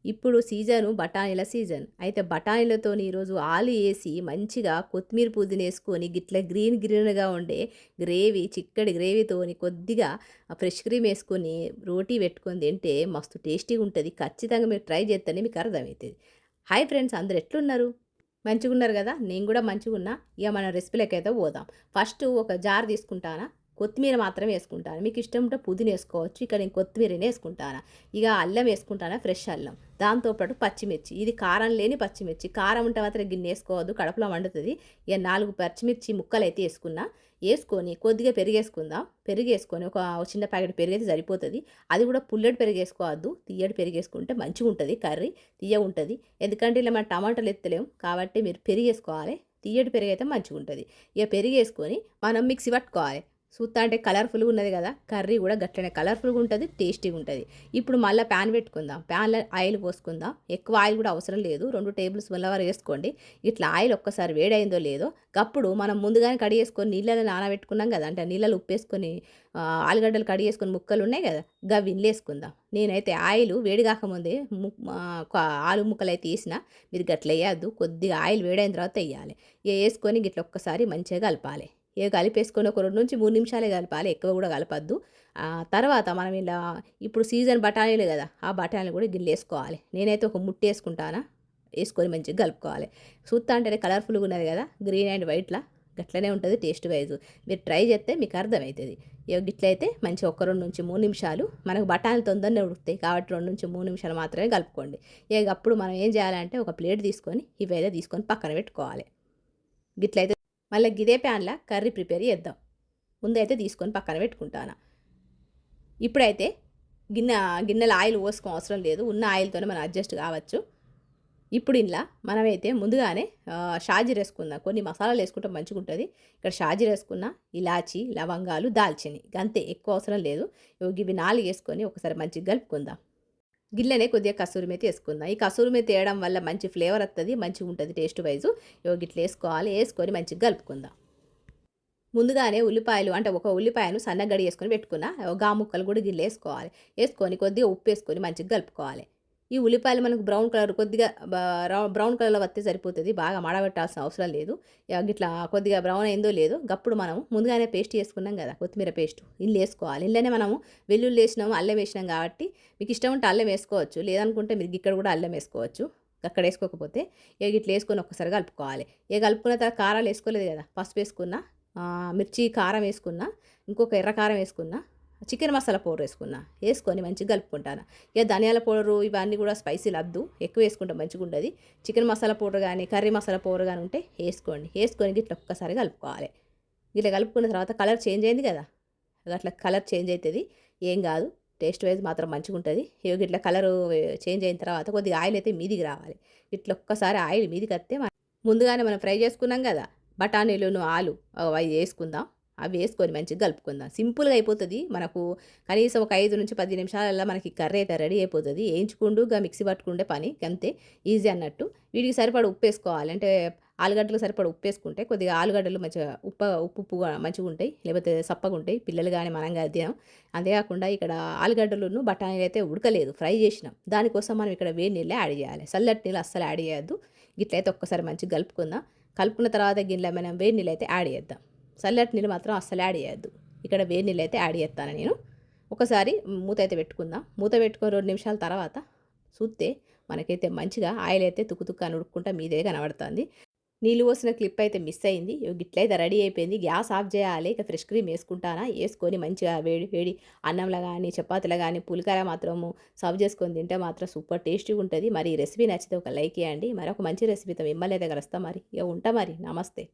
ఇప్పుడు సీజను బఠానీల సీజన్. అయితే బఠానీలతోని ఈరోజు ఆలు ఏసి మంచిగా కొత్తిమీర, పుదీనేసుకొని గిట్ల గ్రీన్‌గా ఉండే గ్రేవీ, చిక్కటి గ్రేవీతోని కొద్దిగా ఫ్రెష్ క్రీమ్ ఏసుకొని రోటీ పెట్టుకొని తింటే మస్తు టేస్టీగుంటది. ఖచ్చితంగా మీరు ట్రై చేస్తేనే మీకు అర్థమైతది. హాయ్ ఫ్రెండ్స్, అందరూ ఎట్లున్నారు? మంచిగున్నారు గదా! నేను గూడా మంచిగున్నా. ఇగ మన రెసిపీలకైతే పోదాం. ఫస్టు ఒక జార్ తీసుకుంటానా, కొత్తిమీర మాత్రమే యేసుకుంటాను. మీకు ఇష్టం ఉంటే పుదీనేసుకోవచ్చు. ఇక్కడ నేను కొత్తిమీరనే యేసుకుంటాను. ఇక అల్లం యేసుకుంటానా, ఫ్రెష్ అల్లం. దాంతో పాటు పచ్చిమిర్చి. ఇది కారం లేని పచ్చిమిర్చి. కారం ఉంటే మాత్రం గిన్నేసుకోవద్దు, కడుపులో మండుతది. ఇక 4 పచ్చిమిర్చి ముక్కలైతే యేసుకున్నా. యేసుకొని కొద్దిగా పెరుగేసుకుందాం. పెరుగేసుకొని ఒక చిన్న ప్యాకెట్ పెరుగైతే సరిపోతది. అది కూడా పుల్లటి పెరుగేసుకోవద్దు. తియ్యటి పెరుగేసుకుంటే మంచిగుంటది కర్రీ. తియ్యగుంటది. ఎందుకంటే ఇలా మనం టమాటాలు ఎత్తలేం. కాబట్టి మీరు పెరుగేసుకోవాలి. తియ్యటి పెరుగైతే మంచిగుంటది. ఇక పెరుగేసుకొని మనం మిక్సీ పట్టుకోవాలి. చూత్తాంటే కలర్‌ఫుల్‌గా ఉన్నది గదా! కర్రీ గూడా గట్లనే కలర్‌ఫుల్‌గా ఉంటది. టేస్టీగా ఉంటది. ఇప్పుడు మళ్ళా పాన్ పెట్టుకుందాం. పాన్‌లో ఆయిల్ పోసుకుందాం. ఎక్కువ ఆయిల్ గూడా అవసరం లేదు. 2 టేబుల్ స్పూన్ల వరకు ఏసుకోండి. ఇట్లా ఆయిల్ ఒక్కసారి వేడయిందో లేదో గప్పుడు మనం ముందుగానే కడిగేసుకొని నీళ్ళలో నానబెట్టుకున్నాం గదా! అంటే నీళ్ళలో ఉప్పేసుకొని ఆలుగడ్డలు కడిగేసుకొని ముక్కలున్నాయి గదా! గవ్విండ్లేసుకుందాం. నేనైతే ఆయిలు వేడి గాకముందే ఆలు ముక్కలైతే ఏసిన. మీరు గట్లెయద్దు. కొద్దిగా ఆయిల్ వేడైన తర్వాత ఎయ్యాలి. ఏసుకొని గిట్ల ఒక్కసారి మంచిగా కలపాలి. కలిపేసుకొని ఒక 2-3 నిమిషాలే కలపాలి. ఎక్కువ గూడా కలపొద్దు. తర్వాత మనం ఇలా ఇప్పుడు సీజన్ బఠానీలు గదా! ఆ బఠానీలు గూడా గిల్లేసుకోవాలి. నేనైతే ఒక ముట్టేసుకుంటానా, ఏసుకొని మంచిగా కలుపుకోవాలి. చూత్తాంటేనే కలర్‌ఫుల్‌గా ఉన్నది గదా! గ్రీన్ అండ్ వైట్‌లా గట్లనే ఉంటది టేస్ట్ వైస్. మీరు ట్రై చేస్తే మీకు అర్థమైతది. గిట్లయితే మంచిగా ఒక 2-3 నిమిషాలు మనకు బఠానీలు తొందరనే ఉడుకుతాయి. కాబట్టి 2-3 నిమిషాలు మాత్రమే కలుపుకోండి. అప్పుడు మనం ఏం చేయాలంటే ఒక ప్లేట్ తీసుకొని ఇవైతే తీసుకొని పక్కన పెట్టుకోవాలి. గిట్లయితే మళ్ళీ గిదే ప్యాన్‌ల కర్రీ ప్రిపేర్ చేద్దాం. ముందైతే తీసుకొని పక్కన పెట్టుకుంటాను. ఇప్పుడైతే గిన్నెలో ఆయిల్ పోసుకోవసరం లేదు. ఉన్న ఆయిల్‌తోనే మనం అడ్జస్ట్ కావచ్చు. ఇప్పుడు ఇందులో మనమైతే ముందుగానే షాజీరేసుకుందాం. కొన్ని మసాలాలేసుకుంటే మంచిగుంటది. ఇక్కడ షాజీరేసుకున్న, ఇలాచి, లవంగాలు, దాల్చిని గంతే, ఎక్కువ అవసరం లేదు. ఇవి 4 ఏసుకొని ఒకసారి మంచిగా కలుపుకుందాం. గిల్లనే కొద్దిగా కసూరి మేతి ఏసుకుందాం. ఈ కసూరి మేతి ఏయడం వల్ల మంచి ఫ్లేవర్ వత్తది. మంచిగుంటది టేస్ట్ వైసు. గిట్ల ఏసుకోవాలి. ఏసుకొని మంచిగా కలుపుకుందాం. ముందుగానే ఉల్లిపాయలు అంటే ఒక ఉల్లిపాయను సన్నగా గడిగేసుకొని పెట్టుకున్న. గా ముక్కలు కూడా గిల్లేసుకోవాలి. ఏసుకొని కొద్దిగా ఉప్పేసుకొని మంచిగా కలుపుకోవాలి. ఈ ఉల్లిపాయలు మనకు బ్రౌన్ కలర్ కొద్దిగా బ్రౌన్ కలర్‌లో వత్తే సరిపోతది. బాగా మాడబెట్టాల్సిన అవసరం లేదు. గిట్లా కొద్దిగా బ్రౌన్ అయిందో లేదో గప్పుడు మనం ముందుగానే పేస్ట్ చేసుకున్నాం గదా! కొత్తిమీర పేస్టు ఏసుకోవాలి. ఇందులోనే మనము వెల్లుల్లి ఏసినాము, అల్లం ఏసినాం కాబట్టి మీకు ఇష్టం ఉంటే అల్లం ఏసుకోవచ్చు. లేదనుకుంటే మీరు ఇక్కడ కూడా అల్లం ఏసుకోవచ్చు. అక్కడ ఏసుకోకపోతే గిట్ల ఏసుకొని ఒక్కసారి కలుపుకోవాలి. కలుపుకున్న తర్వాత కారాలు ఏసుకోలేదు గదా! పసుపు ఏసుకున్న, మిర్చి కారం ఏసుకున్న, ఇంకొక ఎర్ర కారం ఏసుకున్న, చికెన్ మసాలా పౌడర్ ఏసుకున్న. ఏసుకొని మంచిగా కలుపుకుంటాను. ధనియాల పౌడరు ఇవన్నీ కూడా స్పైసీలొద్దు. ఎక్కువ ఏసుకుంటే మంచిగుండది. చికెన్ మసాలా పౌడర్ గానీ, కర్రీ మసాలా పౌడర్ గానీ ఉంటే ఏసుకోండి. ఏసుకొని గిట్ల ఒక్కసారి కలుపుకోవాలి. గిట్ల కలుపుకున్న తర్వాత కలర్ చేంజ్ అయింది గదా! అట్లా కలర్ చేంజ్ అయితది. ఏం గాదు. టేస్ట్ వైజ్ మాత్రం మంచిగుంటది. గిట్ల కలరు చేంజ్ అయిన తర్వాత కొద్దిగా ఆయిల్ అయితే మీదికి రావాలి. ఇట్లా ఒక్కసారి ఆయిల్ మీదికొత్తే ముందుగానే మనం ఫ్రై చేసుకున్నాం గదా! బఠానీలును, ఆలు అవి ఏసుకుందాం. అవి ఏసుకొని మంచిగా కలుపుకుందాం. సింపుల్‌గా అయిపోతది. మనకు కనీసం ఒక 5-10 నిమిషాలల్ల మనకి కర్రీ అయితే రెడీ అయిపోతది. మిక్సీ పట్టుకుంటే పని గంతే. ఈజీ అన్నట్టు. వీటికి సరిపడా ఉప్పేసుకోవాలి. అంటే ఆలుగడ్డలకు సరిపడా ఉప్పేసుకుంటే కొద్దిగా ఆలుగడ్డలు మంచిగా ఉప్పుగా మంచిగుంటాయి. లేకపోతే సప్పగుంటాయి. పిల్లలు గానీ మనం గానీ తినం. అంతేకాకుండా ఇక్కడ ఆలుగడ్డలును, బఠానీలు అయితే ఉడకలేదు. ఫ్రై చేసినాం. దానికోసం మనం ఇక్కడ వేడి నీళ్ళే యాడ్ చేయాలి. చల్లటి నీళ్ళు అస్సలు యాడ్ చేయొద్దు. గిట్లయితే ఒక్కసారి మంచిగా కలుపుకుందాం. కలుపుకున్న తర్వాత గిన్నెలో మనం వేడి నీళ్ళైతే యాడ్ చేద్దాం. చల్లటి నీళ్ళు మాత్రం అస్సలు యాడ్ చేయొద్దు. ఇక్కడ వేడి నీళ్ళైతే యాడ్ చేస్తాను నేను. ఒకసారి మూత అయితే పెట్టుకుందాం. మూత పెట్టుకొని 2 నిమిషాల తర్వాత చూస్తే మనకైతే మంచిగా ఆయిల్ అయితే తుక్కు అని ఉడుక్కుంటా మీదే కనబడుతుంది. నీళ్ళు పోసిన క్లిప్ అయితే మిస్ అయింది. గిట్లయితే రెడీ అయిపోయింది. గ్యాస్ ఆఫ్ చేయాలి. ఇక ఫ్రెష్ క్రీమ్ ఏసుకుంటానా, ఏసుకొని మంచిగా వేడి వేడి అన్నంలో గానీ, చపాతీలో గానీ, పులికార మాత్రము సర్వ్ చేసుకొని తింటే మాత్రం సూపర్ టేస్టీగా ఉంటది. మరి ఈ రెసిపీ నచ్చితే ఒక లైక్ ఇయ్యండి. మరొక మంచి రెసిపీతో మిమ్మల్ని అయితే కలుస్తా మరి. ఉంటా మరి. నమస్తే.